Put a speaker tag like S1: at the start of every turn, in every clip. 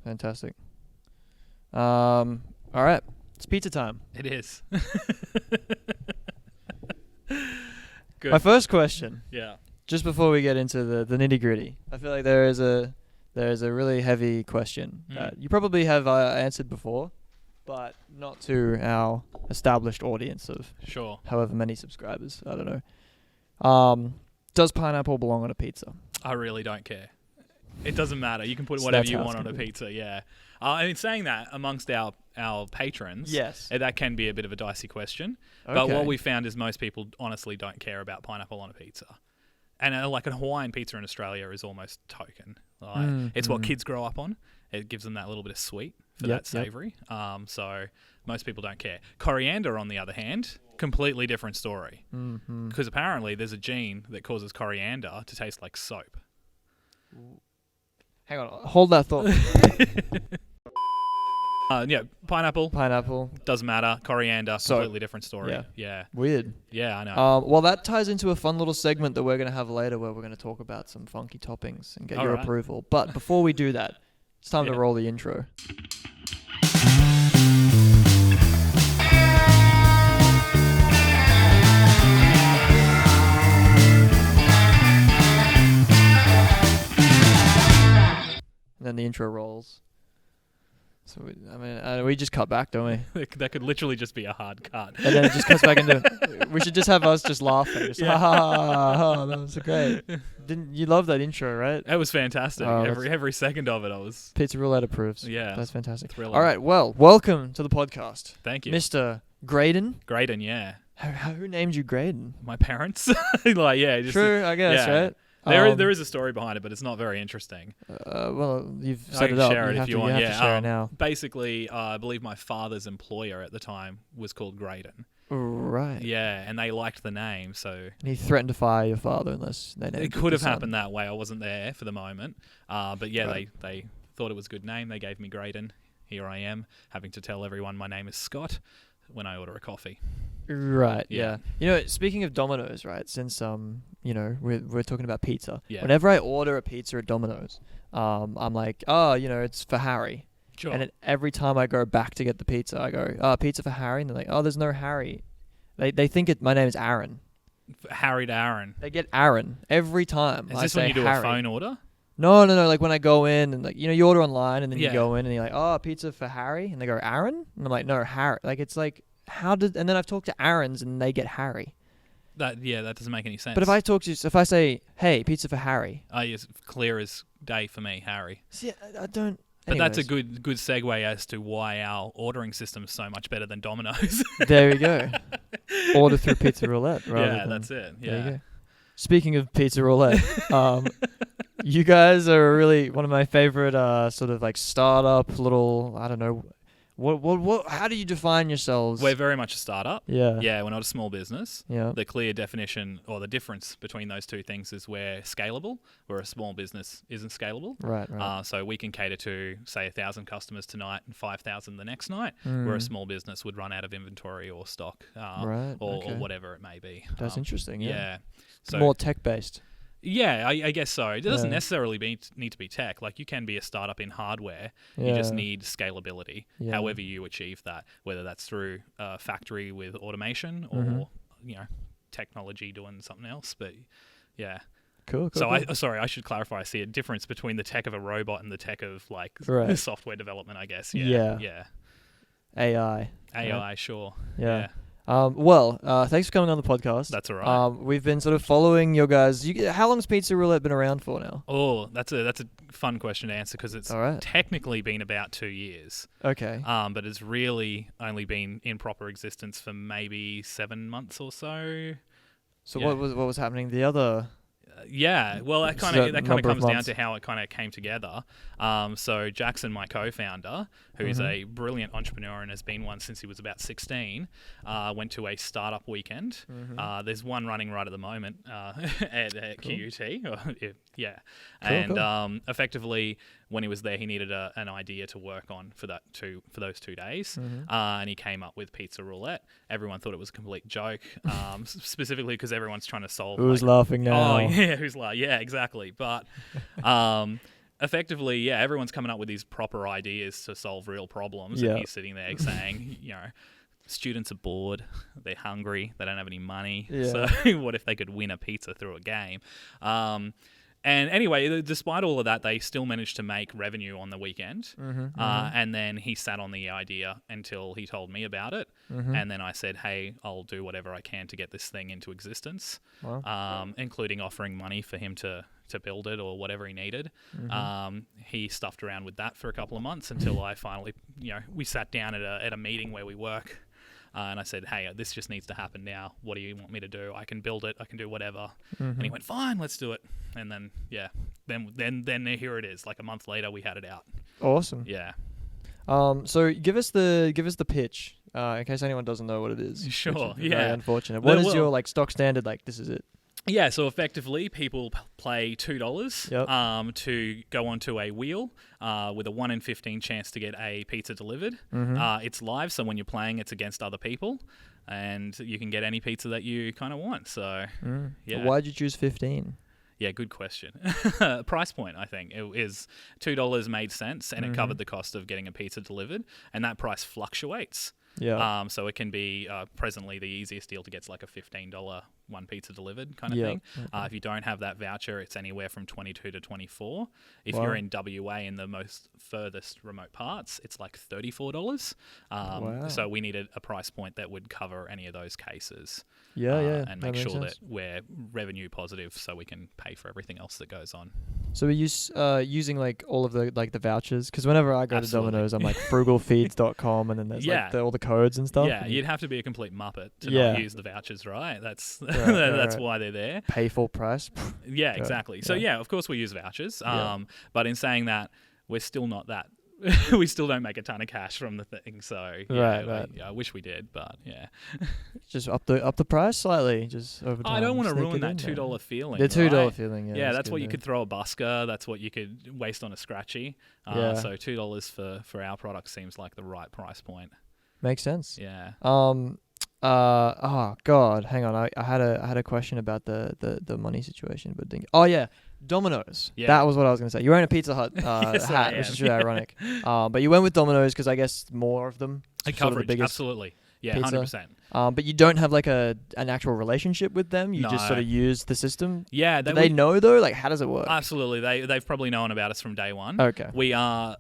S1: Fantastic. All right. It's pizza time.
S2: It is. Good.
S1: My first question,
S2: Yeah.
S1: just before we get into the nitty gritty, I feel like there is a really heavy question that you probably have answered before, but not to our established audience of
S2: Sure.
S1: however many subscribers. I don't know. Does pineapple belong on a pizza?
S2: I really don't care. It doesn't matter. You can put
S1: So
S2: whatever
S1: that's
S2: you
S1: how
S2: want
S1: it's
S2: on a
S1: gonna be.
S2: pizza. Yeah. I mean, saying that amongst our patrons,
S1: Yes.
S2: that can be a bit of a dicey question.
S1: Okay.
S2: But what we found is most people honestly don't care about pineapple on a pizza. And like a Hawaiian pizza in Australia is almost token. Like, it's what kids grow up on. It gives them that little bit of sweet for that savoury. So most people don't care. Coriander, on the other hand, completely different story. Because apparently there's a gene that causes coriander to taste like soap.
S1: Hang on. Hold that thought.
S2: Pineapple.
S1: Pineapple.
S2: Doesn't matter. Coriander,
S1: So-
S2: completely different story.
S1: yeah.
S2: Yeah.
S1: Weird.
S2: Yeah, I know.
S1: Well, that ties into a fun little segment that we're going to have later where we're going to talk about some funky toppings and get your
S2: Alright.
S1: approval. But before we do that, it's time to
S2: Yeah.
S1: roll the intro. And then the intro rolls. So, we just cut back, don't we?
S2: That could literally just be a hard cut.
S1: And then it just cuts back into... We should just have us just laughing. Just,
S2: Yeah.
S1: ha, ha, ha, ha, that was great. Didn't you love that intro, right?
S2: That was fantastic.
S1: Oh,
S2: Every second of it, I was...
S1: Pizza Roulette approves.
S2: Yeah.
S1: That's fantastic.
S2: Thrilling.
S1: All right, well, welcome to the podcast.
S2: Thank you.
S1: Mr. Greyden.
S2: Greyden, yeah.
S1: Who named you Greyden?
S2: My parents. Like, yeah. Just
S1: True, I guess,
S2: yeah.
S1: right?
S2: There is a story behind it, but it's not very interesting.
S1: Well, you've
S2: I
S1: set
S2: can
S1: it up.
S2: share it if you want.
S1: You have to share it now.
S2: Basically, I believe my father's employer at the time was called Greyden.
S1: Right.
S2: Yeah, and they liked the name, so...
S1: And he threatened to fire your father unless they named
S2: It could
S1: the
S2: have
S1: son.
S2: happened that way. I wasn't there for the moment. But yeah,
S1: Right.
S2: they thought it was a good name. They gave me Greyden. Here I am, having to tell everyone my name is Scott when I order a coffee.
S1: Right,
S2: Yeah.
S1: yeah. You know, speaking of Domino's, right, since, we're talking about pizza.
S2: Yeah.
S1: Whenever I order a pizza at Domino's, I'm like, it's for Harry.
S2: Sure.
S1: And every time I go back to get the pizza, I go, pizza for Harry? And they're like, there's no Harry. They think my name is Aaron.
S2: Harry to Aaron.
S1: They get Aaron every time.
S2: Is
S1: I
S2: this
S1: say
S2: when you do
S1: Harry.
S2: a phone order?
S1: No. Like when I go in and you order online and then
S2: Yeah.
S1: you go in and you're like, pizza for Harry? And they go, Aaron? And I'm like, no, Harry. Like, it's like, and then I've talked to Aarons and they get Harry.
S2: That doesn't make any sense.
S1: But if I say, hey, pizza for Harry.
S2: It's clear as day for me, Harry.
S1: See, I don't.
S2: But that's a
S1: anyways.
S2: good segue as to why our ordering system is so much better than Domino's.
S1: There we go. Order through Pizza Roulette.
S2: Yeah, that's it.
S1: There you
S2: Yeah.
S1: go. Speaking of Pizza Roulette, you guys are really one of my favorite sort of like startup little, I don't know, what how do you define yourselves?
S2: We're very much a startup.
S1: Yeah.
S2: Yeah, we're not a small business.
S1: Yeah.
S2: The clear definition or the difference between those two things is we're scalable, where a small business isn't scalable.
S1: Right.
S2: So we can cater to, say, 1,000 customers tonight and 5,000 the next night, where a small business would run out of inventory or stock
S1: Right,
S2: or
S1: okay.
S2: whatever it may be.
S1: That's interesting. Yeah.
S2: Yeah.
S1: It's
S2: So,
S1: more tech based.
S2: yeah, I guess so. It doesn't
S1: Yeah.
S2: necessarily need to be tech. Like, you can be a startup in hardware.
S1: Yeah.
S2: You just need scalability.
S1: Yeah.
S2: However you achieve that, whether that's through a factory with automation or technology doing something else. But yeah.
S1: Cool.
S2: So
S1: cool.
S2: I should clarify. I see a difference between the tech of a robot and the tech of like
S1: Right.
S2: software development, I guess.
S1: Yeah.
S2: Yeah.
S1: AI.
S2: AI,
S1: Right.
S2: sure.
S1: Yeah. Thanks for coming on the podcast.
S2: That's all right.
S1: We've been sort of following your guys. How long's Pizza Roulette been around for now?
S2: Oh, that's a fun question to answer because it's
S1: All right.
S2: technically been about 2 years.
S1: Okay.
S2: But it's really only been in proper existence for maybe 7 months or so.
S1: So
S2: yeah.
S1: what was happening the other?
S2: Yeah, well, that
S1: So
S2: kind of
S1: number of
S2: comes down
S1: months.
S2: to how it kind of came together. So Jackson, my co-founder, who is a brilliant entrepreneur and has been one since he was about 16, went to a startup weekend. There's one running right at the moment at QUT. Yeah, and effectively, when he was there, he needed an idea to work on for those 2 days, and he came up with Pizza Roulette. Everyone thought it was a complete joke, specifically because everyone's trying to solve.
S1: Who's laughing now?
S2: Oh yeah, who's like, yeah, exactly. But effectively, yeah, everyone's coming up with these proper ideas to solve real problems, and he's sitting there saying, students are bored, they're hungry, they don't have any money. So what if they could win a pizza through a game? And anyway, despite all of that, they still managed to make revenue on the weekend. And then he sat on the idea until he told me about it. And then I said, hey, I'll do whatever I can to get this thing into existence, including offering money for him to build it or whatever he needed. He stuffed around with that for a couple of months until I finally, we sat down at a meeting where we work. And I said, hey, this just needs to happen now. What do you want me to do? I can build it. I can do whatever. And he went, fine, let's do it. And then, then here it is. Like a month later, we had it out.
S1: Awesome.
S2: Yeah.
S1: So give us the pitch, in case anyone doesn't know what it is.
S2: Sure.
S1: Very unfortunate. What is your stock standard? This is it.
S2: Yeah, so effectively, people play $2 to go onto a wheel with a 1 in 15 chance to get a pizza delivered. It's live, so when you're playing, it's against other people, and you can get any pizza that you kind of want. So, yeah.
S1: Why'd you choose 15?
S2: Yeah, good question. Price point, I think. It is $2 made sense, and it covered the cost of getting a pizza delivered, and that price fluctuates.
S1: Yeah.
S2: So it can be presently the easiest deal to get is like a $15 one pizza delivered kind of thing. If you don't have that voucher, it's anywhere from 22 to 24. If you're in WA in the most furthest remote parts, it's like $34. So we needed a price point that would cover any of those cases. And make sure that we're revenue positive so we can pay for everything else that goes on.
S1: So we use using all of the vouchers, because whenever I go to Domino's, I'm like frugalfeeds.com, and then there's all the codes and stuff.
S2: Yeah, you'd have to be a complete muppet to not use the vouchers, right? That's that's why they're there.
S1: Pay full price.
S2: Yeah, exactly. So of course we use vouchers. But in saying that, we're still not that. We still don't make a ton of cash from the thing. So I wish we did, but
S1: just up the price slightly, just over time.
S2: I don't want to ruin that $2 feeling.
S1: The $2 feeling.
S2: Yeah, that's what you could throw a busker. That's what you could waste on a scratchy. So $2 for our product seems like the right price point.
S1: Makes sense.
S2: Yeah.
S1: Oh God, hang on. I had a question about the money situation, but Domino's. Yeah. That was what I was going to say. You're wearing a Pizza Hut hat, which is really ironic. But you went with Domino's because I guess more of them.
S2: Coverage, absolutely. Yeah,
S1: pizza.
S2: 100%.
S1: But you don't have an actual relationship with them. You just sort of use the system.
S2: Yeah.
S1: Do they know though? How does it work?
S2: Absolutely. They've probably known about us from day one.
S1: Okay.
S2: We are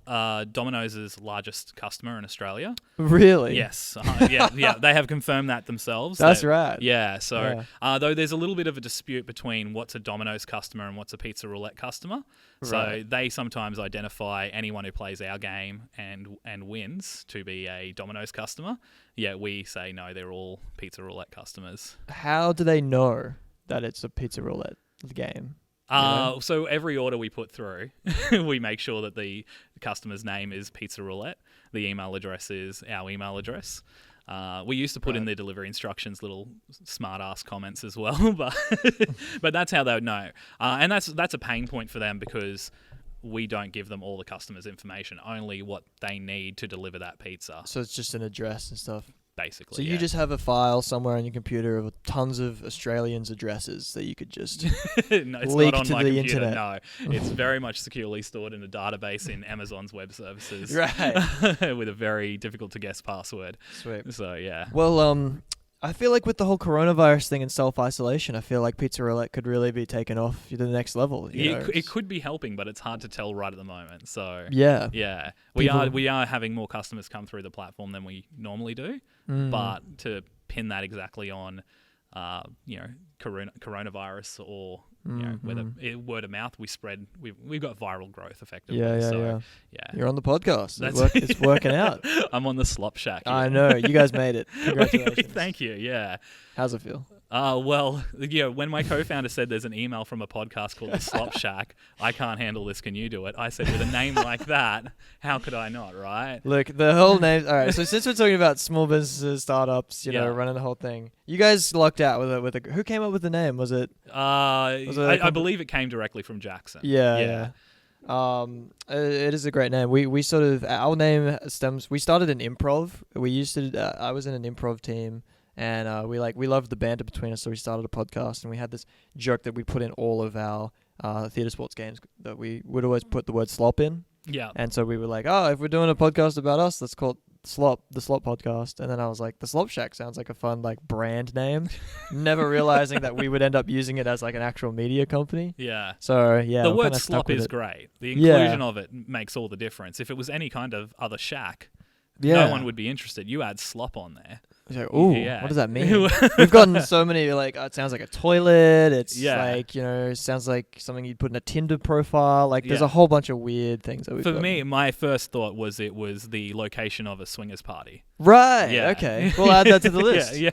S2: Domino's largest customer in Australia.
S1: Really?
S2: Yes. Yeah. They have confirmed that themselves.
S1: That's right.
S2: Yeah. So though there's a little bit of a dispute between what's a Domino's customer and what's a Pizza Roulette customer. Right. So they sometimes identify anyone who plays our game and wins to be a Domino's customer. Yeah, we say no, they're all Pizza Roulette customers.
S1: How do they know that it's a Pizza Roulette game?
S2: So every order we put through, we make sure that the customer's name is Pizza Roulette. The email address is our email address. We used to put in the delivery instructions little smart-ass comments as well, but that's how they would know. And that's a pain point for them because we don't give them all the customers' information, only what they need to deliver that pizza.
S1: So it's just an address and stuff.
S2: Basically,
S1: so you just have a file somewhere on your computer of tons of Australians' addresses that you could just
S2: no, it's
S1: leak
S2: not on
S1: to
S2: my
S1: the
S2: computer,
S1: internet.
S2: No, it's very much securely stored in a database in Amazon's web services,
S1: right?
S2: With a very difficult to guess password.
S1: Sweet.
S2: So yeah.
S1: Well, I feel like with the whole coronavirus thing and self-isolation, I feel like Pizza Roulette could really be taken off to the next level.
S2: It could be helping, but it's hard to tell right at the moment. So
S1: yeah.
S2: We are having more customers come through the platform than we normally do, but to pin that exactly on, coronavirus or whether word of mouth, we've got viral growth effectively. Yeah.
S1: You're on the podcast. It's working out.
S2: I'm on the SLOP Shack.
S1: I know. You guys made it. Congratulations.
S2: Thank you. Yeah.
S1: How's it feel?
S2: Well, when my co-founder said there's an email from a podcast called the SLOP Shack, I can't handle this, can you do it? I said, with a name like that, how could I not, right?
S1: Look, the whole name. All right, so since we're talking about small businesses, startups, running the whole thing, you guys lucked out with a who came up with the name? Was it?
S2: I believe it came directly from Jackson.
S1: Yeah. It is a great name. We sort of, our name stems, we started in improv. We used to, I was in an improv team. And we loved the banter between us, so we started a podcast, and we had this joke that we put in all of our theatre sports games that we would always put the word slop in.
S2: Yeah.
S1: And so we were like, oh, if we're doing a podcast about us, let's call it the SLOP Podcast. And then I was like, the Slop Shack sounds like a fun like brand name. Never realizing that we would end up using it as like an actual media company.
S2: Yeah.
S1: So yeah,
S2: the
S1: we're
S2: word
S1: kinda
S2: slop
S1: stuck with
S2: is
S1: it.
S2: great. The inclusion of it makes all the difference. If it was any kind of other shack, no one would be interested. You add slop on there.
S1: Like, ooh,
S2: Yeah.
S1: what does that mean? We've gotten so many like, it sounds like a toilet. It's
S2: Yeah.
S1: like, it sounds like something you'd put in a Tinder profile. Like there's
S2: Yeah.
S1: a whole bunch of weird things that we've
S2: For
S1: gotten.
S2: me, my first thought was it was the location of a swingers party.
S1: Right.
S2: Yeah.
S1: Okay. We'll add that to the list.
S2: Yeah.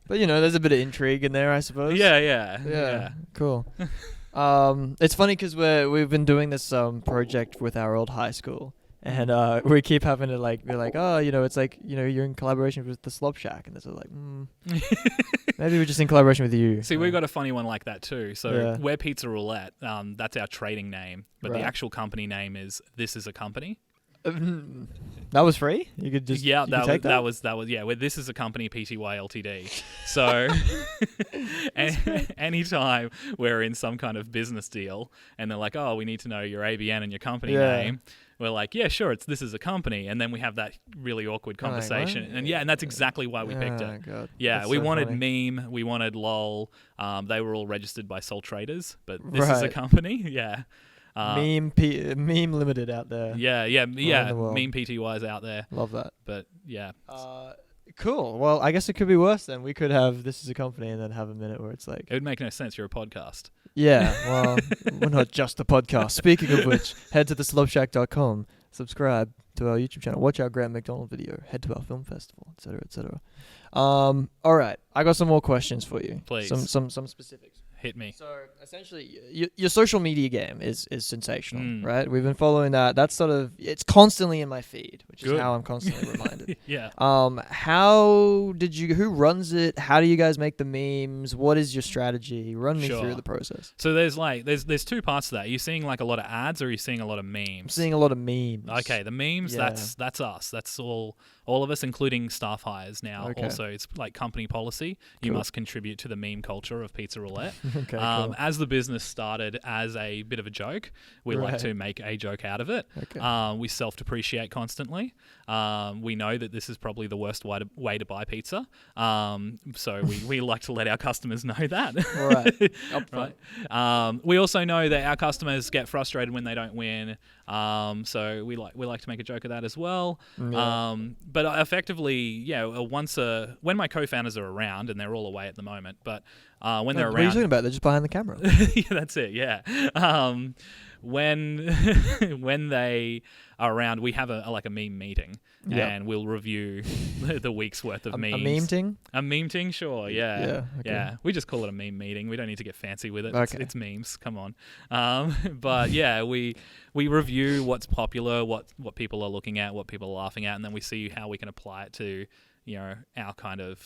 S1: But there's a bit of intrigue in there, I suppose.
S2: Yeah.
S1: Cool. It's funny because we've been doing this project with our old high school, and we keep having to like be like, oh, it's like you're in collaboration with the Slop Shack, and they're like, maybe we're just in collaboration with you.
S2: See, we got a funny one like that too. So
S1: Yeah.
S2: we're Pizza Roulette. That's our trading name, but
S1: Right.
S2: the actual company name is This Is a Company.
S1: That was free. You could just
S2: that was well, this is a company, Pty Ltd. So anytime we're in some kind of business deal and they're like, oh, we need to know your ABN and your company name, we're like, yeah, sure, this is a company, and then we have that really awkward conversation,
S1: what?
S2: and that's exactly why we picked it.
S1: God.
S2: Yeah,
S1: That's
S2: we
S1: so
S2: wanted
S1: funny.
S2: meme, we wanted lol. They were all registered by sole traders, but this is a
S1: Right.
S2: company. Yeah.
S1: Meme Limited out there.
S2: Yeah.
S1: the world.
S2: Meme PTYs out there,
S1: Love that.
S2: but yeah.
S1: Cool. Well, I guess it could be worse then. We could have this as a company and then have a minute where it's like,
S2: It would make no sense. You're a podcast.
S1: yeah, well, we're not just a podcast. Speaking of which, head to theslopshack.com, subscribe to our YouTube channel, watch our Graham McDonald video, head to our film festival, etc., etc. All right, I got some more questions for you.
S2: Please.
S1: Some specifics.
S2: Hit me.
S1: So essentially, your social media game is sensational,
S2: Mm.
S1: right? We've been following that. That's it's constantly in my feed, which is
S2: Good.
S1: how I'm constantly reminded.
S2: Yeah.
S1: Who runs it? How do you guys make the memes? What is your strategy? Run me
S2: Sure.
S1: through the process.
S2: So there's two parts to that. Are you seeing like a lot of ads, or are you seeing a lot of memes?
S1: I'm seeing a lot of memes.
S2: Okay, the memes,
S1: Yeah.
S2: that's us. That's all of us, including staff hires now.
S1: Okay.
S2: Also, it's like company policy. You
S1: Cool.
S2: must contribute to the meme culture of Pizza Roulette.
S1: Okay, cool.
S2: As the business started as a bit of a joke, we like
S1: Right.
S2: to make a joke out of it.
S1: Okay.
S2: We self-depreciate constantly. We know that this is probably the worst way to buy pizza. So we like to let our customers know that.
S1: Right. Upfront.
S2: Right. We also know that our customers get frustrated when they don't win. So we like to make a joke of that as well.
S1: Yeah.
S2: But effectively, when my co-founders are around, and they're all away at the moment, but when they're
S1: What are you
S2: around,
S1: talking about? They're just behind the camera.
S2: yeah, that's it. Yeah. When when they are around, we have a meme meeting,
S1: Yeah.
S2: and we'll review the week's worth of memes.
S1: A meme ting?
S2: A meme ting, sure. Yeah.
S1: Yeah, okay.
S2: Yeah. We just call it a meme meeting. We don't need to get fancy with it.
S1: Okay.
S2: It's memes. Come on. But yeah, we review what's popular, what people are looking at, what people are laughing at, and then we see how we can apply it to our kind of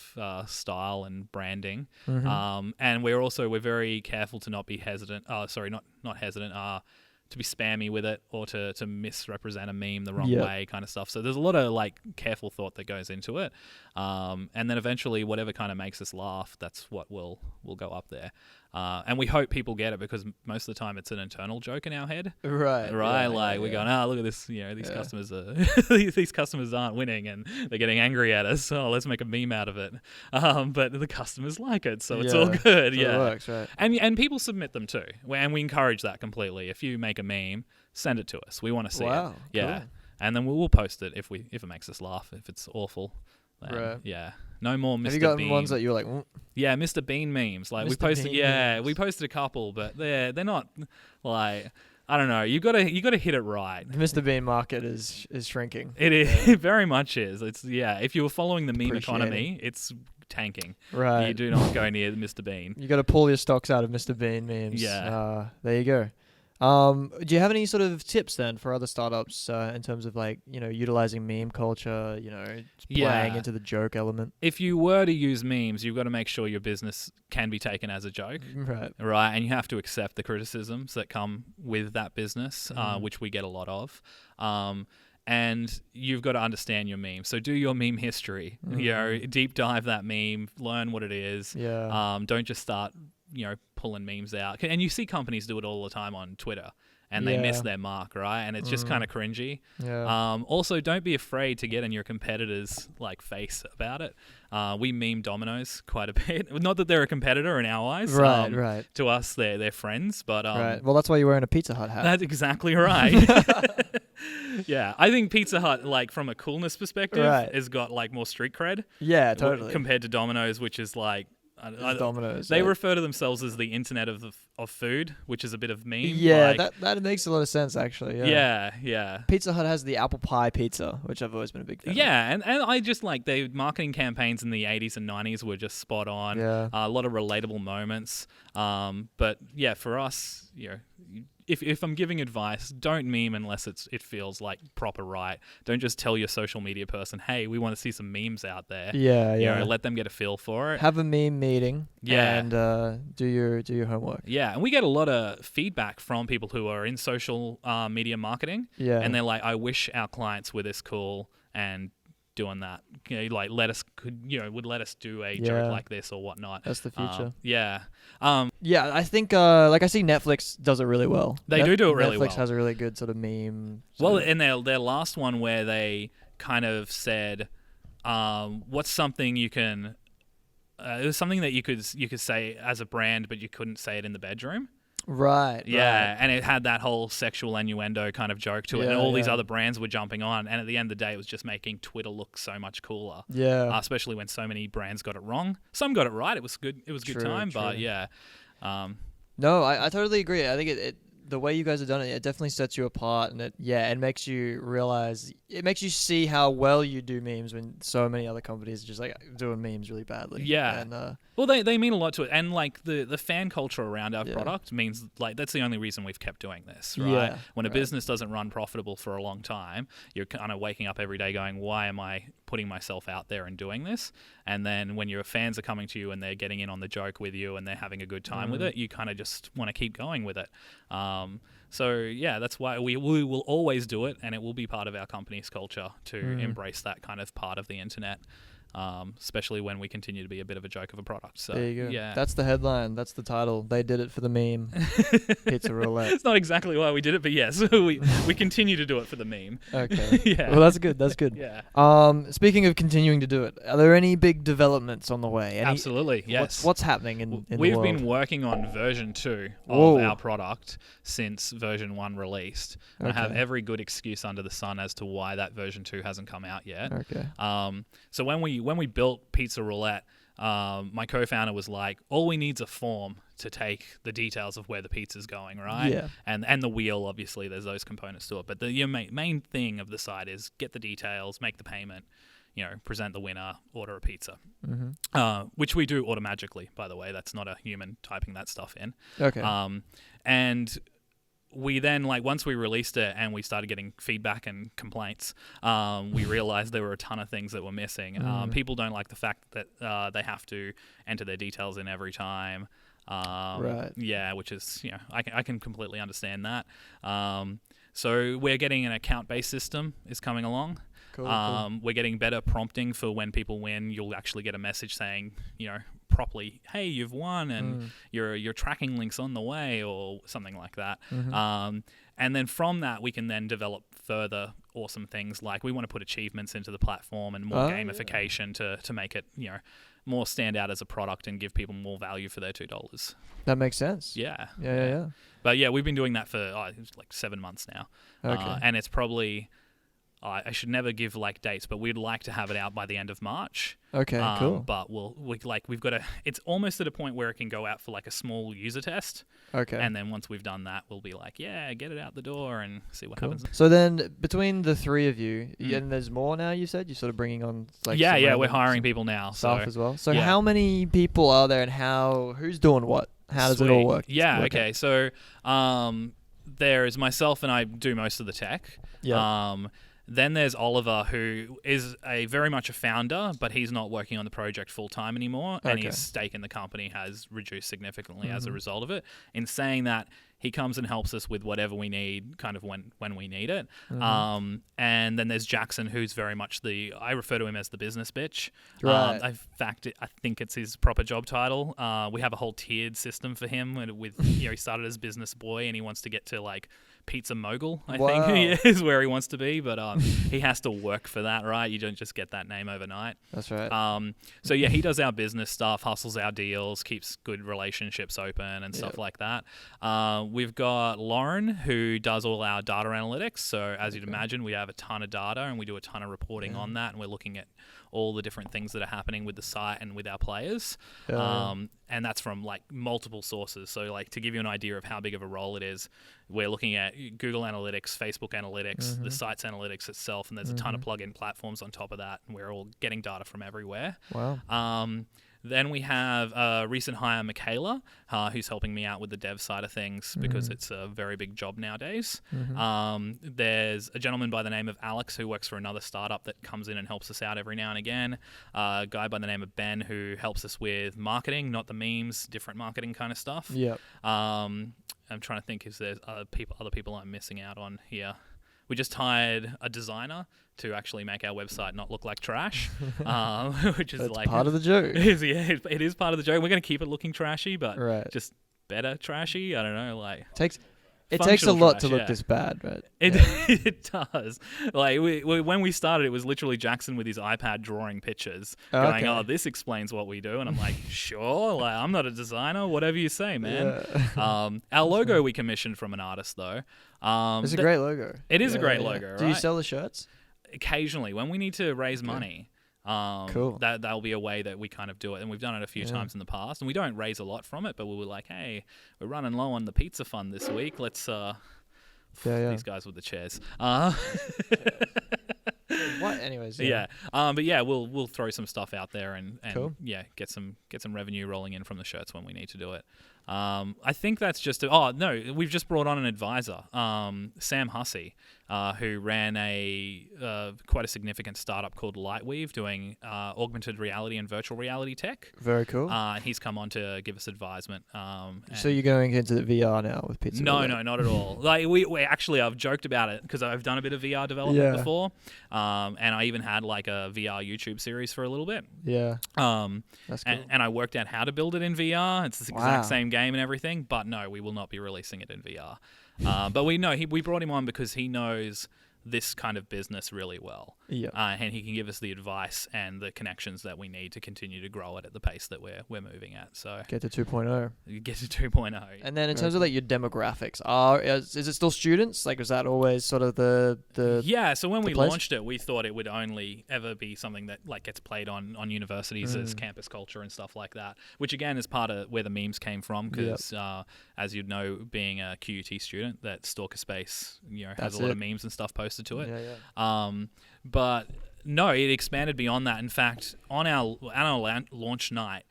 S2: style and branding.
S1: Mm-hmm.
S2: And we're very careful to not be hesitant. Not hesitant. To be spammy with it, or to misrepresent a meme the wrong way, kind of stuff. So there's a lot of like careful thought that goes into it. And then eventually, whatever kind of makes us laugh, that's what will go up there. And we hope people get it, because most of the time it's an internal joke in our head.
S1: Right.
S2: Right, we're going, look at this, these customers are these customers aren't winning and they're getting angry at us. So let's make a meme out of it. But the customers like it, so it's all good.
S1: So
S2: yeah,
S1: it works, right?
S2: and people submit them too, and we encourage that completely. If you make a meme, send it to us. We want to see it.
S1: Wow,
S2: Yeah,
S1: cool.
S2: and then we'll post it if it makes us laugh. If it's awful, then,
S1: Right.
S2: yeah. No more Mr.
S1: Have you gotten
S2: Bean.
S1: ones that you're like,
S2: Yeah, Mr. Bean memes. Like we
S1: Mr.
S2: posted,
S1: Bean
S2: we
S1: memes.
S2: posted a couple, but they're not like, I don't know. You gotta hit it right.
S1: the Mr. Bean market is shrinking.
S2: It is. It very much is. It's if you were following the meme economy, it's tanking.
S1: Right.
S2: You do not go near Mr. Bean.
S1: You got to pull your stocks out of Mr. Bean memes.
S2: Yeah.
S1: There you go. Do you have any sort of tips then for other startups in terms of like, utilizing meme culture, playing into the joke element?
S2: If you were to use memes, you've got to make sure your business can be taken as a joke.
S1: Right.
S2: Right, and you have to accept the criticisms that come with that business, which we get a lot of. And you've got to understand your meme. So do your meme history. Deep dive that meme, learn what it is.
S1: Yeah.
S2: Don't just start pulling memes out. And you see companies do it all the time on Twitter. And they miss their mark, right? And it's just kind of cringy.
S1: Yeah.
S2: Also, don't be afraid to get in your competitor's face about it. We meme Domino's quite a bit. Not that they're a competitor in our eyes.
S1: Right.
S2: To us, they're friends. But
S1: right. Well, that's why you're wearing a Pizza Hut hat.
S2: That's exactly right. Yeah, I think Pizza Hut, from a coolness perspective, has got more street cred.
S1: Yeah, totally.
S2: Compared to Domino's, which is
S1: Domino's.
S2: They refer to themselves as the internet of food, which is a bit of meme.
S1: Yeah, that makes a lot of sense actually.
S2: Yeah.
S1: Pizza Hut has the apple pie pizza, which I've always been a big fan of.
S2: Yeah, and I just their marketing campaigns in the 80s and 90s were just spot on.
S1: Yeah.
S2: A lot of relatable moments. But yeah, for us, if I'm giving advice, don't meme unless it feels proper right. Don't just tell your social media person, hey, we want to see some memes out there.
S1: Yeah.
S2: Let them get a feel for it.
S1: Have a meme meeting.
S2: Yeah.
S1: And do your homework.
S2: Yeah, and we get a lot of feedback from people who are in social media marketing.
S1: Yeah.
S2: And they're like, I wish our clients were this cool and doing that. Would let us do a joke like this or whatnot.
S1: That's the future.
S2: Yeah.
S1: Yeah, I think I see Netflix does it really well.
S2: They do it really well.
S1: Netflix has a really good sort of meme.
S2: Well, in their last one where they kind of said, what's something you can it was something that you could say as a brand, but you couldn't say it in the bedroom.
S1: Right.
S2: Yeah,
S1: right.
S2: and it had that whole sexual innuendo kind of joke to it, and all these other brands were jumping on. And at the end of the day, it was just making Twitter look so much cooler.
S1: Yeah.
S2: Especially when so many brands got it wrong. Some got it right. It was good. It was a good time.
S1: True.
S2: But yeah.
S1: No, I totally agree. I think it the way you guys have done it definitely sets you apart, and it makes you realize, it makes you see how well you do memes when so many other companies are just doing memes really badly.
S2: Yeah.
S1: And
S2: well, they mean a lot to it, and the fan culture around our product means that's the only reason we've kept doing this, right?
S1: Yeah,
S2: when a business doesn't run profitable for a long time, you're kind of waking up every day going, why am I putting myself out there and doing this? And then when your fans are coming to you and they're getting in on the joke with you and they're having a good time with it, you kind of just want to keep going with it. So yeah, that's why we will always do it, and it will be part of our company's culture to embrace that kind of part of the internet. Especially when we continue to be a bit of a joke of a product. So
S1: there you go.
S2: Yeah.
S1: That's the headline. That's the title. They did it for the meme. Pizza Roulette.
S2: It's not exactly why we did it, but yes, we continue to do it for the meme.
S1: Okay.
S2: Yeah.
S1: Well, that's good. That's good.
S2: Yeah.
S1: Speaking of continuing to do it, are there any big developments on the way?
S2: Absolutely. Yes.
S1: What's happening in the
S2: We've
S1: world?
S2: been working on version 2 of our product since version 1 released. And I have every good excuse under the sun as to why that version 2 hasn't come out yet.
S1: Okay.
S2: So when we built Pizza Roulette, my co-founder was like, all we need is a form to take the details of where the pizza's going, right?
S1: Yeah.
S2: And the wheel, obviously, there's those components to it. But your main thing of the site is get the details, make the payment, present the winner, order a pizza. Which we do automagically, by the way. That's not a human typing that stuff in.
S1: Okay.
S2: And we then, once we released it and we started getting feedback and complaints, we realized there were a ton of things that were missing. People don't like the fact that they have to enter their details in every time.
S1: Right.
S2: Yeah, which is, I can completely understand that. So we're getting an account-based system is coming along.
S1: Cool.
S2: We're getting better prompting for when people win. You'll actually get a message saying, properly, hey, you've won, and your tracking link's on the way, or something like that. And then from that, we can then develop further awesome things. Like we want to put achievements into the platform and more gamification to make it, more stand out as a product and give people more value for their $2.
S1: That makes sense.
S2: Yeah.
S1: But
S2: yeah, we've been doing that for 7 months now.
S1: Okay.
S2: And it's probably, I should never give dates, but we'd like to have it out by the end of March.
S1: Okay, cool.
S2: But we've got it's almost at a point where it can go out for a small user test.
S1: Okay.
S2: And then once we've done that, we'll be get it out the door and see what happens.
S1: So then between the three of you, and there's more now, you said? You're sort of bringing on
S2: we're hiring people now.
S1: Staff as well. So how many people are there, and who's doing what? How does it all work?
S2: Yeah, okay. So there is myself, and I do most of the tech.
S1: Yeah.
S2: Then there's Oliver, who is very much a founder, but he's not working on the project full time anymore, and his stake in the company has reduced significantly as a result of it. In saying that, he comes and helps us with whatever we need, kind of when we need it. And then there's Jackson, who's very much I refer to him as the business bitch.
S1: Right.
S2: In fact, I think it's his proper job title. We have a whole tiered system for him. With he started as business boy, and he wants to get to like pizza mogul, I think he is where he wants to be, but he has to work for that, right? You don't just get that name overnight.
S1: That's right.
S2: So yeah, he does our business stuff, hustles our deals, keeps good relationships open and stuff like that. We've got Lauren, who does all our data analytics. So as you'd imagine, we have a ton of data and we do a ton of reporting on that, and we're looking at all the different things that are happening with the site and with our players. And that's from like multiple sources. So like to give you an idea of how big of a role it is, we're looking at Google Analytics, Facebook Analytics, the site's analytics itself, and there's a ton of plugin platforms on top of that, and we're all getting data from everywhere.
S1: Wow.
S2: Then we have a recent hire, Michaela, who's helping me out with the dev side of things because it's a very big job nowadays. There's a gentleman by the name of Alex who works for another startup that comes in and helps us out every now and again. A guy by the name of Ben who helps us with marketing, not the memes, different marketing kind of stuff.
S1: Yep.
S2: I'm trying to think if there's other people I'm missing out on here. We just hired a designer to actually make our website not look like trash, which is
S1: That's
S2: like
S1: part of the joke.
S2: It is part of the joke. We're going to keep it looking trashy, but just better trashy. I don't know, like
S1: it takes a lot
S2: trash,
S1: to look this bad, right?
S2: It does. Like when we started, it was literally Jackson with his iPad drawing pictures, going, "Oh, this explains what we do," and I'm like, "Sure, like I'm not a designer. Whatever you say, man."
S1: Yeah.
S2: Our logo we commissioned from an artist though.
S1: It's a great logo.
S2: It is a great logo. Right?
S1: Do you sell the shirts?
S2: Occasionally, when we need to raise money.
S1: Cool.
S2: That'll be a way that we kind of do it, and we've done it a few times in the past, and we don't raise a lot from it, but we were like, hey, we're running low on the pizza fund this week. Let's these guys with the chairs.
S1: What? Anyways.
S2: But yeah, we'll throw some stuff out there and
S1: cool.
S2: get some revenue rolling in from the shirts when we need to do it. I think that's just we've just brought on an advisor, Sam Hussey, who ran quite a significant startup called Lightweave doing augmented reality and virtual reality tech.
S1: Very cool.
S2: And he's come on to give us advisement.
S1: So you're going into the VR now with Pizza?
S2: No, not at all. Like we actually, I've joked about it because I've done a bit of VR development before, and I even had like a VR YouTube series for a little bit.
S1: Yeah. That's cool.
S2: And I worked out how to build it in VR. It's the exact same game and everything, but no, we will not be releasing it in VR. But we brought him on because he knows this kind of business really well.
S1: Yeah.
S2: And he can give us the advice and the connections that we need to continue to grow it at the pace that we're moving at. So
S1: get to 2.0.
S2: Get to 2.0.
S1: And then in terms of like your demographics, is it still students? Like, is that always sort of the
S2: Yeah, so when we
S1: place?
S2: launched it, we thought it would only ever be something that like gets played on universities as campus culture and stuff like that, which again is part of where the memes came from because as you'd know, being a QUT student, that Stalker Space, has a lot of memes and stuff posted to it. But no, it expanded beyond that. In fact, on our launch night,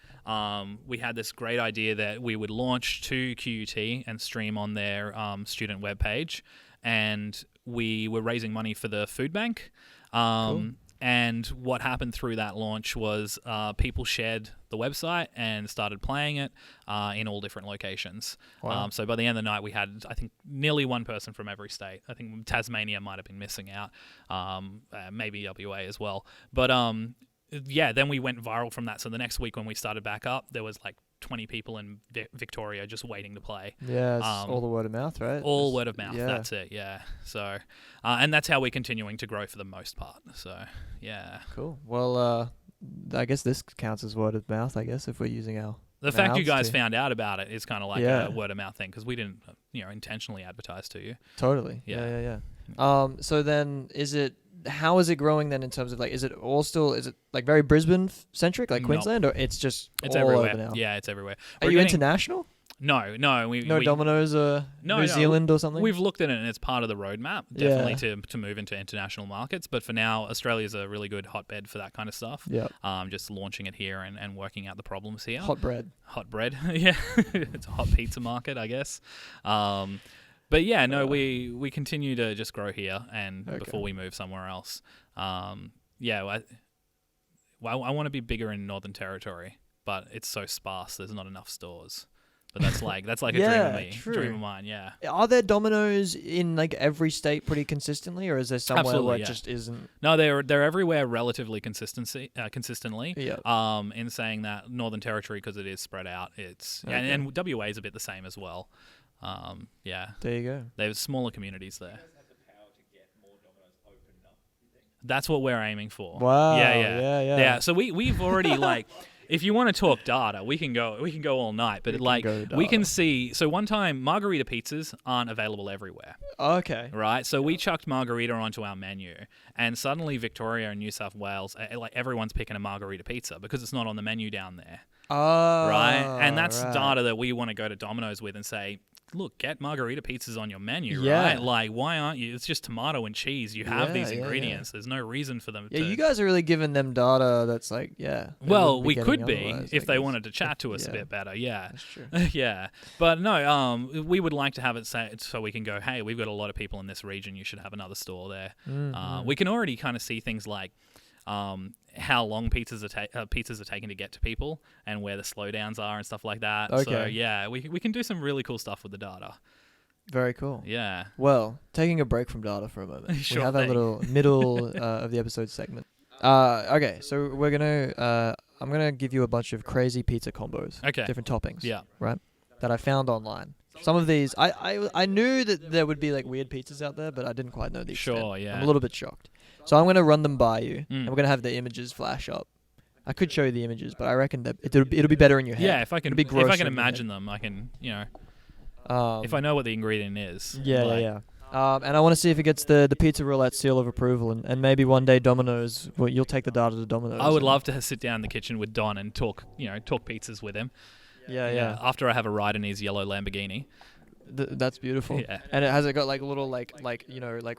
S2: we had this great idea that we would launch to QUT and stream on their student webpage, and we were raising money for the food bank.
S1: Cool.
S2: And what happened through that launch was people shared the website and started playing it in all different locations.
S1: Wow.
S2: So by the end of the night, we had, I think, nearly one person from every state. I think Tasmania might have been missing out, maybe WA as well. But then we went viral from that. So the next week when we started back up, there was like 20 people in Victoria just waiting to play.
S1: Yeah, it's all the word of mouth, right?
S2: All word of mouth, that's it, yeah. So, and that's how we're continuing to grow for the most part. So, yeah.
S1: Cool. Well, I guess this counts as word of mouth, I guess, if we're using our...
S2: The fact you guys found out about it is kind of like a word of mouth thing because we didn't, intentionally advertise to you.
S1: Totally. Yeah. So then how is it growing then in terms of like, is it like very Brisbane centric, like Queensland, or it's all
S2: everywhere.
S1: over now?
S2: Yeah, it's everywhere.
S1: Are you international?
S2: No.
S1: No Domino's or New Zealand or something?
S2: We've looked at it and it's part of the roadmap, definitely to move into international markets. But for now, Australia's a really good hotbed for that kind of stuff.
S1: Yeah.
S2: Just launching it here and working out the problems here.
S1: Hot bread.
S2: Yeah. It's a hot pizza market, I guess. But yeah, no, we continue to just grow here, and
S1: Okay.
S2: before we move somewhere else, yeah, I want to be bigger in Northern Territory, but it's so sparse. There's not enough stores. But that's like a
S1: Yeah,
S2: dream of mine. Yeah.
S1: Are there Domino's in like every state pretty consistently, or is there somewhere
S2: Absolutely,
S1: where it
S2: yeah.
S1: just isn't?
S2: No, they're everywhere relatively consistently.
S1: Yeah.
S2: In saying that Northern Territory, because it is spread out, it's
S1: Okay.
S2: and WA is a bit the same as well. Yeah,
S1: There you go.
S2: there's smaller communities there. That's what we're aiming for.
S1: Wow.
S2: Yeah.
S1: Yeah.
S2: So we've already like, if you want to talk data, we can go all night. But we can see. So one time, margarita pizzas aren't available everywhere,
S1: Okay.
S2: right? So we chucked margarita onto our menu, and suddenly Victoria and New South Wales, like everyone's picking a margarita pizza because it's not on the menu down there,
S1: Oh.
S2: right? And that's
S1: right.
S2: data that we want to go to Domino's with and say, look, get margarita pizzas on your menu,
S1: Yeah.
S2: right? Like, why aren't you? It's just tomato and cheese. You have these
S1: Yeah, yeah.
S2: ingredients. There's no reason for them
S1: Yeah,
S2: to...
S1: you guys are really giving them data that's like, they
S2: Well,
S1: wouldn't
S2: we
S1: getting
S2: could be
S1: otherwise,
S2: if
S1: I
S2: they
S1: guess.
S2: wanted to chat to us a
S1: Yeah.
S2: bit better, yeah.
S1: That's true.
S2: Yeah. But no, we would like to have it so we can go, hey, we've got a lot of people in this region. You should have another store there. We can already kind of see things like how long pizzas are taking to get to people and where the slowdowns are and stuff like that. So,
S1: Okay.
S2: yeah, we can do some really cool stuff with the data.
S1: Very cool.
S2: Yeah.
S1: Well, taking a break from data for a moment.
S2: Sure
S1: we have our
S2: thing.
S1: little middle of the episode segment. Okay, so we're gonna I'm gonna give you a bunch of crazy pizza combos.
S2: Okay.
S1: Different toppings.
S2: Yeah.
S1: Right. That I found online. Some of these I knew that there would be like weird pizzas out there, but I didn't quite know the extent.
S2: Sure, yeah.
S1: I'm a little bit shocked. So I'm gonna run them by you,
S2: Mm.
S1: and we're gonna have the images flash up. I could show you the images, but I reckon that it'll be better in your head.
S2: Yeah, if I can
S1: It'll be grosser in your
S2: imagine them, I can,
S1: head.
S2: if I know what the ingredient is.
S1: Yeah,
S2: like,
S1: yeah. And I want to see if it gets the Pizza Roulette seal of approval, and maybe one day Domino's, you'll take the data to Domino's.
S2: I would love to sit down in the kitchen with Don and talk pizzas with him.
S1: Yeah.
S2: After I have a ride in his yellow Lamborghini.
S1: That's beautiful.
S2: Yeah.
S1: And has it got like little like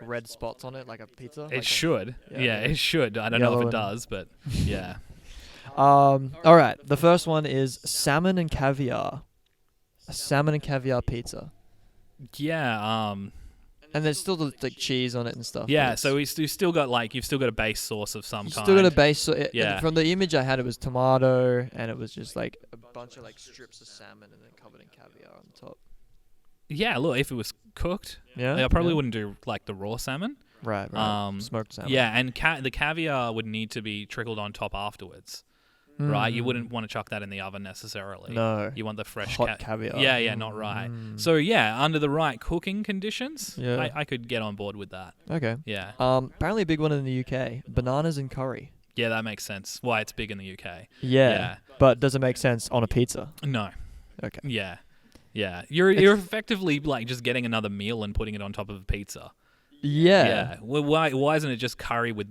S1: red spots on it, like a pizza?
S2: It should.
S1: Yeah.
S2: It should. I don't know
S1: Yellow
S2: if it
S1: and-
S2: does, but yeah.
S1: All right. The first one is salmon and caviar. A salmon and caviar pizza.
S2: Yeah.
S1: And there's still the like cheese on it and stuff.
S2: Yeah.
S1: but
S2: So you've still got a base sauce of some
S1: you
S2: kind.
S1: still got a base. So
S2: Yeah.
S1: From the image I had, it was tomato, and it was just like a bunch of like strips of salmon, and then covered in caviar on the top.
S2: Yeah. Look, if it was cooked,
S1: Yeah.
S2: I probably wouldn't do like the raw salmon.
S1: Right. Smoked salmon.
S2: Yeah, and the caviar would need to be trickled on top afterwards, right? You wouldn't want to chuck that in the oven necessarily.
S1: No.
S2: You want the fresh
S1: Hot caviar.
S2: Yeah, not right. So yeah, under the right cooking conditions,
S1: Yeah.
S2: I could get on board with that.
S1: Okay.
S2: Yeah.
S1: Apparently a big one in the UK. Bananas and curry.
S2: Yeah, that makes sense. Why it's big in the UK.
S1: Yeah.
S2: Yeah.
S1: But does it make sense on a pizza?
S2: No.
S1: Okay.
S2: Yeah. Yeah. You're effectively like just getting another meal and putting it on top of a pizza.
S1: Yeah.
S2: Well, why isn't it just curry with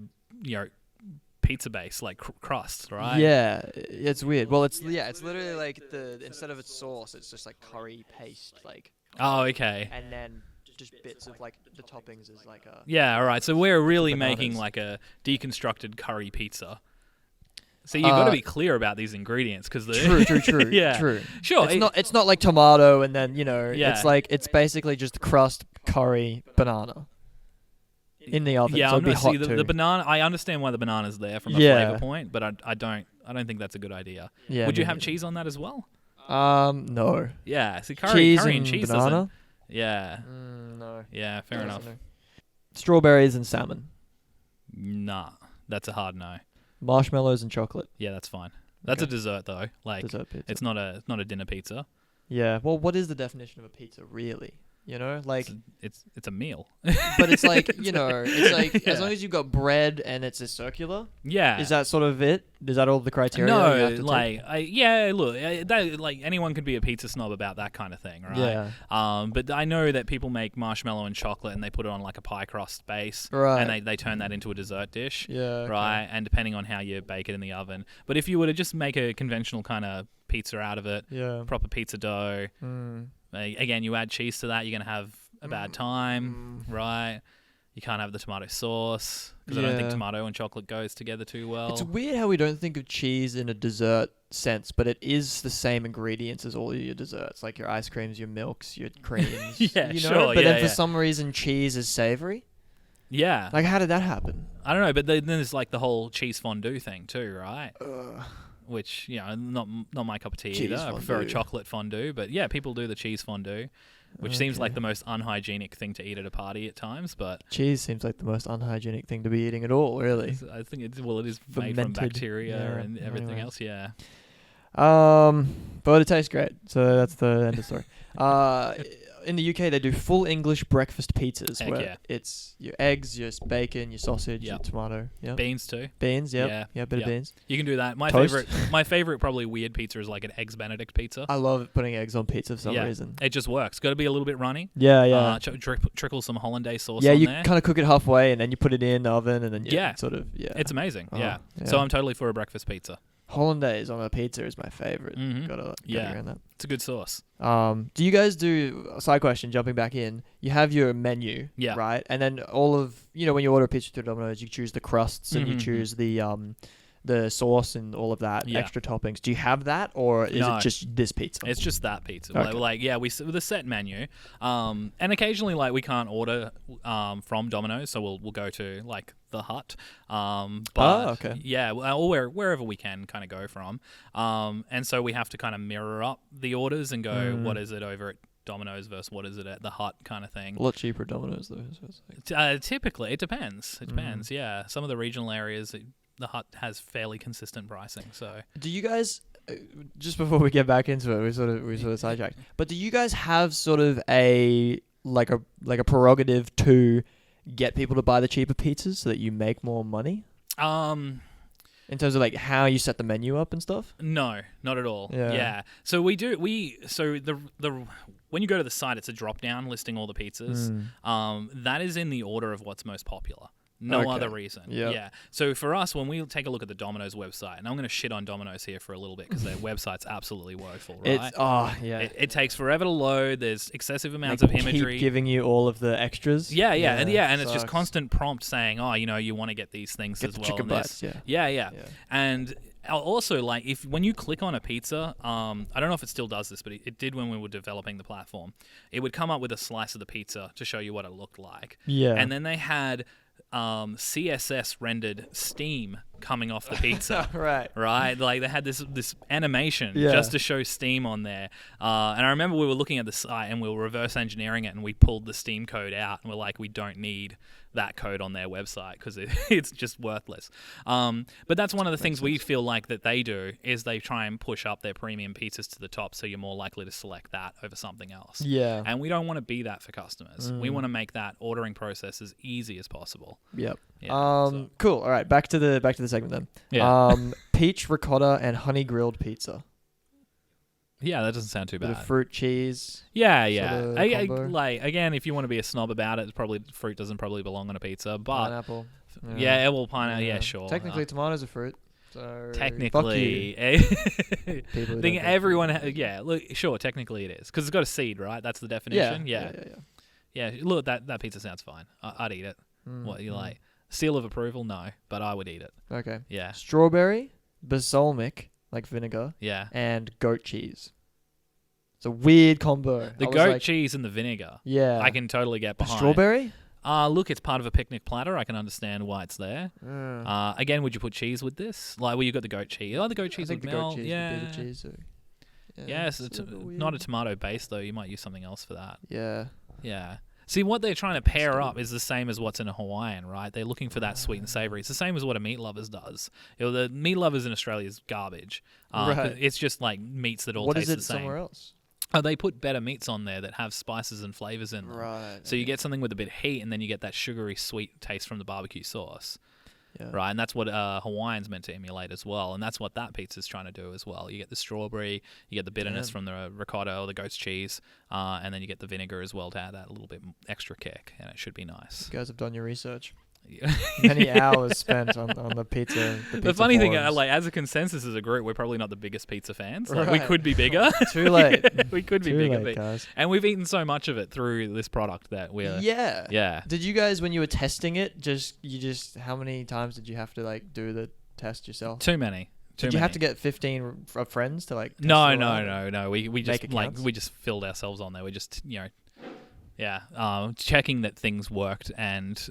S2: pizza base like crust, right?
S1: Yeah. It's weird. Well, it's literally like instead of its sauce, it's just like curry paste, like.
S2: Oh, okay.
S1: And then just bits of like the toppings is like a.
S2: Yeah, all right. So we're really
S1: Bananas.
S2: making like a deconstructed curry pizza. So you've got to be clear about these ingredients because
S1: True.
S2: Yeah.
S1: True.
S2: Sure.
S1: It's not like tomato and then
S2: Yeah.
S1: it's basically just crust, curry, banana. In the oven,
S2: Yeah,
S1: so it'd be hot
S2: the
S1: too.
S2: banana. I understand why the banana's there from a
S1: Yeah.
S2: flavor point, but I don't think that's a good idea.
S1: Yeah,
S2: Would you
S1: me
S2: have
S1: neither.
S2: cheese on that as well?
S1: No.
S2: Yeah. See, curry
S1: Cheese
S2: and
S1: and
S2: cheese
S1: banana?
S2: doesn't. Yeah.
S1: No.
S2: Yeah. Fair enough.
S1: Strawberries and salmon.
S2: Nah, that's a hard no.
S1: Marshmallows and chocolate.
S2: Yeah, that's fine. That's
S1: Okay.
S2: a dessert though. Like
S1: Dessert pizza.
S2: it's not a dinner pizza.
S1: Yeah. Well, what is the definition of a pizza really? Like,
S2: It's a meal.
S1: but it's like it's like as
S2: Yeah.
S1: long as you've got bread and it's a circular.
S2: Yeah.
S1: Is that sort of it? Is that all the criteria? that you
S2: No,
S1: have to
S2: like look, like anyone could be a pizza snob about that kind of thing, right?
S1: Yeah.
S2: But I know that people make marshmallow and chocolate and they put it on like a pie crust base,
S1: Right.
S2: and they turn that into a dessert dish,
S1: Yeah. Okay.
S2: right? And depending on how you bake it in the oven, but if you were to just make a conventional kind of pizza out of it,
S1: Yeah.
S2: proper pizza dough,
S1: Mm.
S2: again, you add cheese to that, you're gonna have a bad time, right? You can't have the tomato sauce because I don't think tomato and chocolate goes together too well.
S1: It's weird how we don't think of cheese in a dessert sense, but it is the same ingredients as all of your desserts, like your ice creams, your milks, your creams.
S2: Yeah,
S1: you know?
S2: sure.
S1: But then for some reason, cheese is savory.
S2: Yeah.
S1: Like, how did that happen?
S2: I don't know, but then there's like the whole cheese fondue thing too, right? Which, not my cup of tea
S1: Cheese
S2: either.
S1: fondue.
S2: I prefer a chocolate fondue, but yeah, people do the cheese fondue, which seems like the most unhygienic thing to eat at a party at times. But
S1: cheese semes like the most unhygienic thing to be eating at all, really.
S2: I think it is made from bacteria and everything else. Yeah.
S1: But it tastes great, so that's the end of the story. In the UK, they do full English breakfast pizzas where it's your eggs, your bacon, your sausage, your tomato. Yep.
S2: Beans too.
S1: Beans, yeah, bit of beans.
S2: You can do that. My
S1: Toast.
S2: favorite probably weird pizza is like an Eggs Benedict pizza.
S1: I love putting eggs on pizza for some reason.
S2: It just works. Got to be a little bit runny.
S1: Yeah.
S2: Trickle some hollandaise sauce on
S1: there.
S2: there.
S1: Yeah, you kind of cook it halfway and then you put it in the oven and then it's
S2: amazing.
S1: Yeah.
S2: So I'm totally for a breakfast pizza.
S1: Hollandaise on a pizza is my favorite.
S2: Mm-hmm.
S1: Gotta around that.
S2: It's a good sauce.
S1: Do you guys do, side question, jumping back in, you have your menu, right? And then all of, when you order a pizza through Domino's, you choose the crusts and you choose the sauce and all of that, extra toppings. Do you have that, or is it just this pizza?
S2: It's just that pizza.
S1: Okay.
S2: With a set menu, and occasionally we can't order from Domino's, so we'll go to like the Hut.
S1: Okay.
S2: Yeah, or wherever we can kind of go from. And so we have to kind of mirror up the orders and go, what is it over at Domino's versus what is it at the Hut kind of thing.
S1: A lot cheaper at Domino's though.
S2: Typically, it depends. It depends. Yeah, some of the regional areas, the Hut has fairly consistent pricing. So,
S1: do you guys? Just before we get back into it, we sort of sidetracked. But do you guys have sort of a prerogative to get people to buy the cheaper pizzas so that you make more money? In terms of like how you set the menu up and stuff?
S2: No, not at all.
S1: Yeah.
S2: So when you go to the site, it's a drop down listing all the pizzas. That is in the order of what's most popular. No other reason.
S1: Yep.
S2: Yeah. So for us, when we take a look at the Domino's website, and I'm going to shit on Domino's here for a little bit because their website's absolutely woeful, right? It takes forever to load. There's excessive amounts of imagery.
S1: Keep giving you all of the extras.
S2: And it's just constant prompt saying, you want to get these things
S1: get
S2: as
S1: the
S2: well.
S1: Chicken bites,
S2: yeah. And also, like, when you click on a pizza, I don't know if it still does this, but it did when we were developing the platform. It would come up with a slice of the pizza to show you what it looked like.
S1: Yeah.
S2: And then they had CSS rendered steam coming off the pizza.
S1: Right.
S2: Like they had this animation just to show steam on there. And I remember we were looking at the site and we were reverse engineering it and we pulled the steam code out and we're like, we don't need that code on their website because it's just worthless. But that's one of the things we feel like that they do is they try and push up their premium pizzas to the top so you're more likely to select that over something else.
S1: Yeah.
S2: And we don't want to be that for customers. We want to make that ordering process as easy as possible.
S1: Yep.
S2: Yeah,
S1: cool. All right, back to the segment then.
S2: Yeah.
S1: Peach ricotta and honey grilled pizza.
S2: Yeah, that doesn't sound too bad.
S1: Bit of fruit cheese.
S2: Yeah.
S1: Sort of combo.
S2: Again, if you want to be a snob about it, fruit doesn't probably belong on a pizza. But
S1: pineapple.
S2: Pineapple. Yeah, sure.
S1: Technically, tomatoes are fruit. So
S2: technically,
S1: People
S2: think everyone. Look, sure. Technically, it is because it's got a seed, right? That's the definition. Yeah. Look, that pizza sounds fine. I'd eat it. What you like? Seal of approval? No, but I would eat it.
S1: Okay.
S2: Yeah.
S1: Strawberry, balsamic, like vinegar.
S2: Yeah.
S1: And goat cheese. It's a weird combo.
S2: The goat cheese and the vinegar.
S1: Yeah.
S2: I can totally get behind.
S1: Strawberry?
S2: Look, it's part of a picnic platter. I can understand why it's there. Again, would you put cheese with this? Like, well, you got the goat cheese. Oh, the goat cheese would melt.
S1: Goat cheese would be the cheese. So
S2: not a tomato base though. You might use something else for that.
S1: Yeah.
S2: Yeah. See, what they're trying to pair up is the same as what's in a Hawaiian, right? They're looking for that sweet and savory. It's the same as what a Meat Lovers does. The Meat Lovers in Australia is garbage.
S1: Right.
S2: It's just like meats that all taste the same.
S1: Somewhere else?
S2: Oh, they put better meats on there that have spices and flavors in them.
S1: Right.
S2: So you get something with a bit of heat, and then you get that sugary, sweet taste from the barbecue sauce.
S1: Yeah.
S2: Right, and that's what Hawaiian's meant to emulate as well, and that's what that pizza's trying to do as well. You get the strawberry, you get the bitterness from the ricotta or the goat's cheese, and then you get the vinegar as well to add that little bit extra kick, and it should be nice.
S1: You guys have done your research. Many hours spent on the pizza.
S2: The funny thing,
S1: forums.
S2: like as a consensus as a group, we're probably not the biggest pizza fans. Like, we
S1: Right.
S2: could be bigger.
S1: Too late.
S2: We could be
S1: Too
S2: bigger,
S1: late, guys.
S2: and we've eaten so much of it through this product that we're
S1: Yeah.
S2: yeah.
S1: Did you guys, when you were testing it, how many times did you have to like do the test yourself?
S2: Too many.
S1: Did you have to get 15 friends to like? Test
S2: No.
S1: it all out?
S2: We
S1: Make
S2: just
S1: accounts?
S2: we just filled ourselves on there. We just checking that things worked, and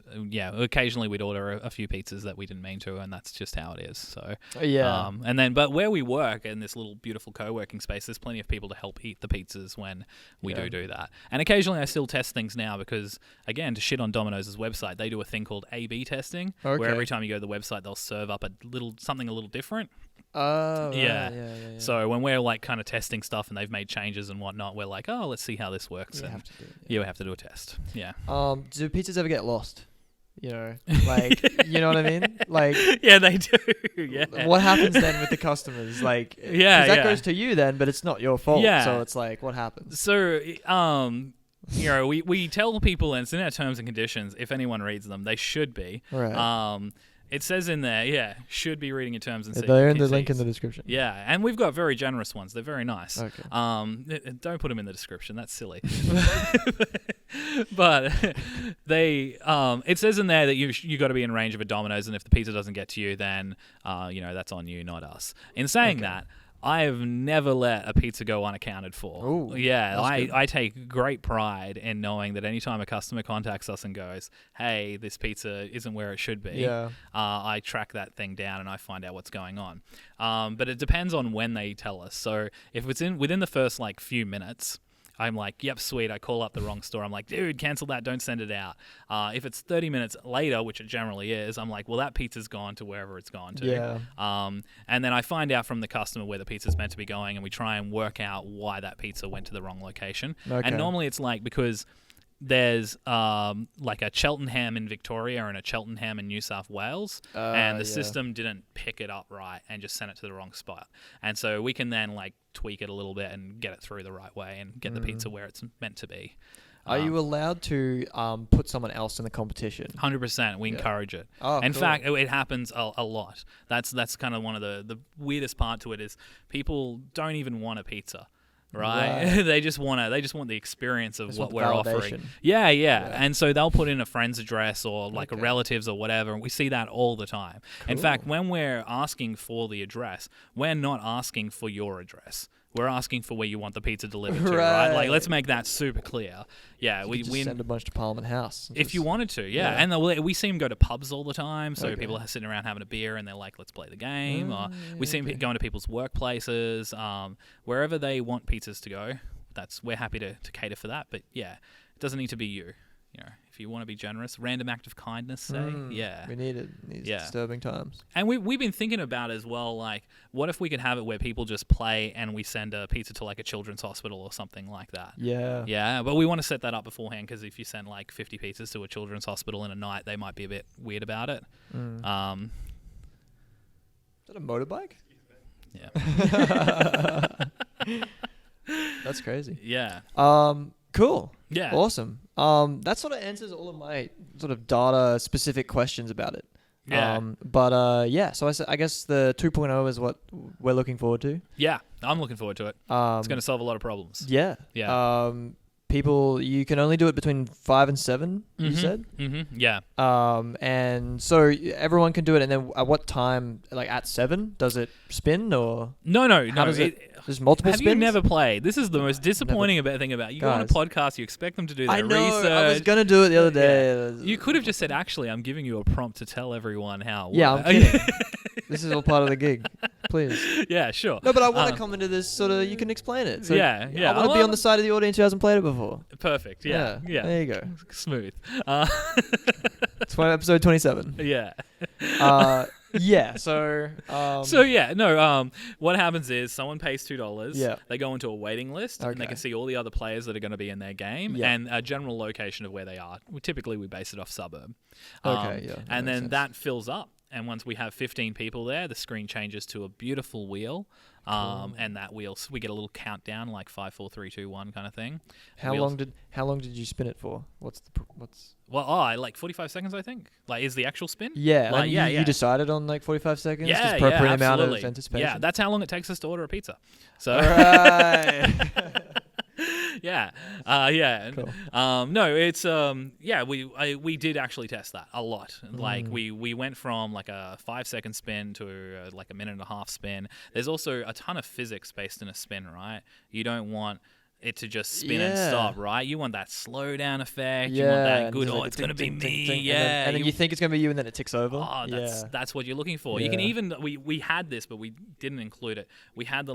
S2: occasionally we'd order a few pizzas that we didn't mean to, and that's just how it is. So
S1: Yeah.
S2: and then but where we work in this little beautiful co-working space, there's plenty of people to help eat the pizzas when we do that. And occasionally I still test things now because, again, to shit on Domino's website, they do a thing called A/B testing, where every time you go to the website, they'll serve up something a little different.
S1: Oh, right.
S2: Yeah.
S1: Yeah.
S2: So when we're like kind of testing stuff and they've made changes and whatnot, we're like, oh, let's see how this works.
S1: You
S2: and
S1: have to do it.
S2: we have to do a test. Yeah.
S1: Do pizzas ever get lost? You know, like, you know what I mean? Like,
S2: yeah, they do. Yeah.
S1: what happens then with the customers? Like, 'cause that goes to you then, but it's not your fault.
S2: Yeah.
S1: So it's like, what happens?
S2: So, we tell people, and it's in our terms and conditions, if anyone reads them, they should be.
S1: Right.
S2: It says in there, should be reading your terms and
S1: They're in the
S2: Ts.
S1: link in the description.
S2: Yeah, and we've got very generous ones. They're very nice.
S1: Okay.
S2: Don't put them in the description. That's silly. But it says in there that you got to be in range of a Domino's, and if the pizza doesn't get to you, then that's on you, not us. In saying that, I have never let a pizza go unaccounted for.
S1: Ooh,
S2: yeah,
S1: that's good.
S2: I take great pride in knowing that anytime a customer contacts us and goes, hey, this pizza isn't where it should be, I track that thing down and I find out what's going on. But it depends on when they tell us. So if it's within the first like few minutes, I'm like, yep, sweet. I call up the wrong store. I'm like, dude, cancel that. Don't send it out. If it's 30 minutes later, which it generally is, I'm like, well, that pizza's gone to wherever it's gone to.
S1: Yeah.
S2: And then I find out from the customer where the pizza's meant to be going, and we try and work out why that pizza went to the wrong location.
S1: Okay.
S2: And normally it's like because there's like a Cheltenham in Victoria and a Cheltenham in New South Wales, and the system didn't pick it up right and just sent it to the wrong spot. And so we can then like tweak it a little bit and get it through the right way and get the pizza where it's meant to be.
S1: Are you allowed to put someone else in the competition?
S2: 100%. We encourage it.
S1: Oh,
S2: in
S1: cool.
S2: fact, it happens a lot. That's kind of one of the weirdest part to it is people don't even want a pizza. Right. they just want the experience of what we're offering. Yeah. And so they'll put in a friend's address or like a relative's or whatever, and we see that all the time. Cool. In fact, when we're asking for the address, we're not asking for your address. We're asking for where you want the pizza delivered to, right? Like, let's make that super clear. Yeah, we
S1: send a bunch to Parliament House
S2: if you wanted to. Yeah, and we see them go to pubs all the time. So people are sitting around having a beer, and they're like, "Let's play the game." Or we see them going to people's workplaces, wherever they want pizzas to go. We're happy to cater for that. But yeah, it doesn't need to be you. You know, if you want to be generous, random act of kindness, say,
S1: we need it in these disturbing times.
S2: And we've been thinking about as well, like, what if we could have it where people just play and we send a pizza to like a children's hospital or something like that? Yeah, but we want to set that up beforehand because if you send like 50 pizzas to a children's hospital in a night, they might be a bit weird about it.
S1: Is that a motorbike?
S2: Yeah.
S1: That's crazy.
S2: Yeah.
S1: Cool.
S2: Yeah.
S1: Awesome. That sort of answers all of my sort of data specific questions about it.
S2: Yeah.
S1: So I guess the 2.0 is what we're looking forward to.
S2: Yeah. I'm looking forward to it. It's going to solve a lot of problems.
S1: Yeah.
S2: Yeah.
S1: People, you can only do it between 5 and 7, you said?
S2: Mm-hmm. Yeah.
S1: And so everyone can do it, and then at what time, like at 7, does it spin, or?
S2: No.
S1: How does it? There's multiple spins?
S2: Have you never played? This is the most disappointing thing about it. You go on a podcast, you expect them to do their research.
S1: I was going to do it the other day.
S2: Yeah. You could have just said, actually, I'm giving you a prompt to tell everyone how it
S1: Yeah,
S2: works.
S1: I'm kidding. This is all part of the gig. Please.
S2: Yeah, sure.
S1: No, but I want to come into this sort of, you can explain it. So
S2: yeah.
S1: I want to be on the side of the audience who hasn't played it before.
S2: Perfect. Yeah.
S1: There you go.
S2: Smooth.
S1: It's episode 27.
S2: Yeah. What happens is someone pays $2.
S1: Yeah.
S2: They go into a waiting list and they can see all the other players that are going to be in their game and a general location of where they are. Typically, we base it off suburb.
S1: And then
S2: that fills up. And once we have 15 people there, the screen changes to a beautiful wheel. And that wheel, we get a little countdown, like 5, 4, 3, 2, 1 kind of thing.
S1: How long did you spin it for? What's?
S2: Well, like 45 seconds, I think. Like, is the actual spin?
S1: Yeah,
S2: like,
S1: you decided on like 45 seconds.
S2: Yeah,
S1: per amount
S2: absolutely.
S1: of anticipation.
S2: Yeah, that's how long it takes us to order a pizza. So.
S1: Right.
S2: Yeah.
S1: Cool.
S2: No, it's we did actually test that a lot. Like we went from like a 5-second spin to like a minute and a half spin. There's also a ton of physics based in a spin, right? You don't want it to just spin and stop, right? You want that slow down effect. You want that good, like it's going to be me. Yeah.
S1: And then you think it's going to be you and then it ticks over.
S2: Oh, that's what you're looking for.
S1: Yeah.
S2: You can even, we had this, but we didn't include it. We had the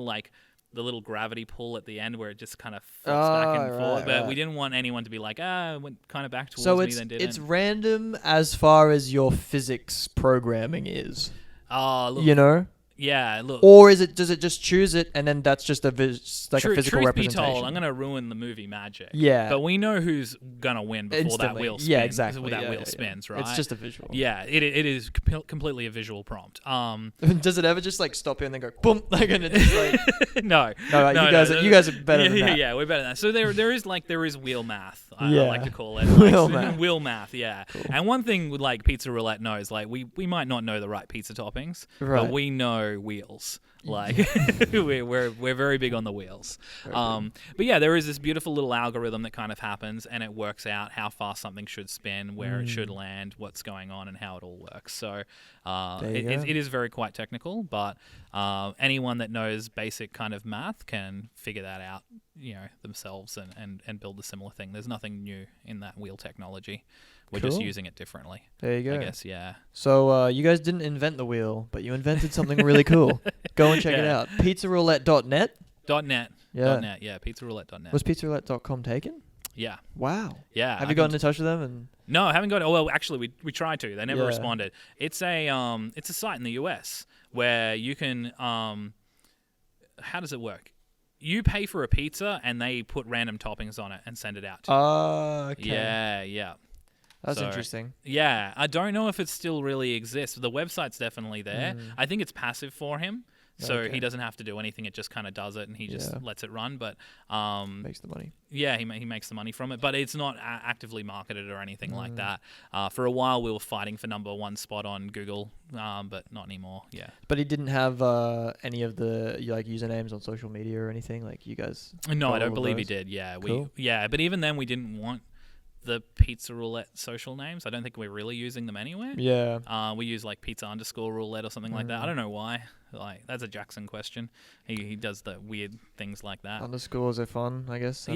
S2: little gravity pull at the end where it just kind of flips back and forth. But we didn't want anyone to be like, it went kind of back towards me, then didn't.
S1: It's random as far as your physics programming is.
S2: Look,
S1: you know?
S2: Yeah, look.
S1: Or does it just choose it and then that's just a physical
S2: truth
S1: representation?
S2: Be told, I'm going to ruin the movie magic.
S1: Yeah.
S2: But we know who's going to win before that wheel spins.
S1: Yeah, exactly.
S2: That wheel spins, right?
S1: It's just a visual.
S2: Yeah, it is completely a visual prompt.
S1: Does it ever just like stop you and then go boom? Like, and it's like
S2: No.
S1: You guys are better than that.
S2: Yeah, we're better than that. So there is wheel math. I like to call it. Wheel math, yeah. Cool. And one thing with like Pizza Roulette knows, like we might not know the right pizza toppings, but we know wheels. Like we're very big on the wheels. But yeah, there is this beautiful little algorithm that kind of happens, and it works out how fast something should spin, where it should land, what's going on, and how it all works. So it is very quite technical, but anyone that knows basic kind of math can figure that out, themselves and build a similar thing. There's nothing new in that wheel technology. We're just using it differently.
S1: There you go.
S2: I guess, yeah.
S1: So you guys didn't invent the wheel, but you invented something really cool. Go and check it out. Pizzaroulette.net?
S2: .net.
S1: Yeah.
S2: .net, yeah. Pizzaroulette.net.
S1: Was pizzaroulette.com taken?
S2: Yeah.
S1: Wow.
S2: Yeah.
S1: Have you gotten in touch with them?
S2: No, I haven't got. Oh, well, actually, we tried to. They never responded. It's a site in the US where you can. How does it work? You pay for a pizza and they put random toppings on it and send it out to you.
S1: Oh, okay.
S2: Yeah.
S1: That's interesting.
S2: Yeah, I don't know if it still really exists. The website's definitely there. I think it's passive for him. So he doesn't have to do anything. It just kind of does it, and he just lets it run. But
S1: makes the money.
S2: Yeah, he makes the money from it. But it's not actively marketed or anything like that. For a while, we were fighting for #1 spot on Google, but not anymore. Yeah.
S1: But he didn't have any of the usernames on social media or anything like you guys.
S2: No, I don't believe he did. Yeah,
S1: cool.
S2: But even then, we didn't want the Pizza Roulette social names. I don't think we're really using them anywhere.
S1: Yeah.
S2: We use like pizza_roulette or something like that. I don't know why. Like, that's a Jackson question. He does the weird things like that.
S1: Underscores are fun, I guess.
S2: I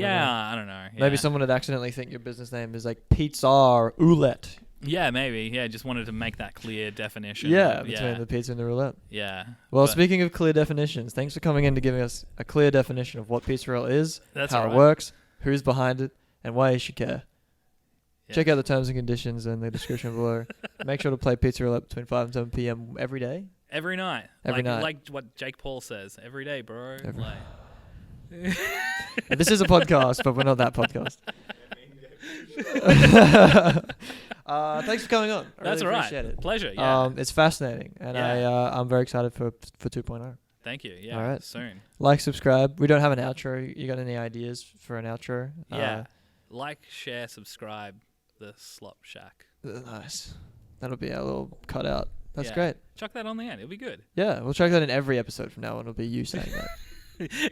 S2: don't know. Yeah.
S1: Maybe someone would accidentally think your business name is like Pizza Roulette.
S2: Yeah, maybe. Yeah, just wanted to make that clear definition.
S1: Yeah, between the pizza and the roulette.
S2: Yeah.
S1: Well, speaking of clear definitions, thanks for coming in to giving us a clear definition of what Pizza Roulette is, how it works, who's behind it, and why you should care. Yeah. Check out the terms and conditions in the description below. Make sure to play Pizza Roulette between 5 and 7 p.m. every day.
S2: Every night.
S1: Every night.
S2: Like what Jake Paul says. Every day, bro.
S1: This is a podcast, but we're not that podcast. Thanks for coming on.
S2: That's
S1: really
S2: all right.
S1: Appreciate it.
S2: Pleasure. Yeah.
S1: It's fascinating, and I'm very excited for 2.0.
S2: Thank you. Yeah.
S1: All right.
S2: Soon.
S1: Like, subscribe. We don't have an outro. You got any ideas for an outro?
S2: Yeah. Like, share, subscribe. The SLOP Shack.
S1: Nice. That'll be our little cutout. That's great.
S2: Chuck that on the end. It'll be good.
S1: Yeah, we'll chuck that in every episode from now on. It'll be you saying that.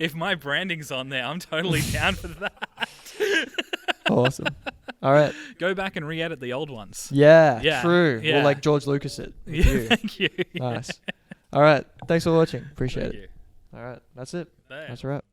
S2: If my branding's on there, I'm totally down for that.
S1: Awesome. All right.
S2: Go back and re-edit the old ones.
S1: Yeah. True.
S2: Yeah.
S1: We'll like George Lucas it.
S2: Yeah, thank you.
S1: Nice. All right. Thanks for watching. Appreciate
S2: it.
S1: All right. That's it.
S2: There.
S1: That's a wrap.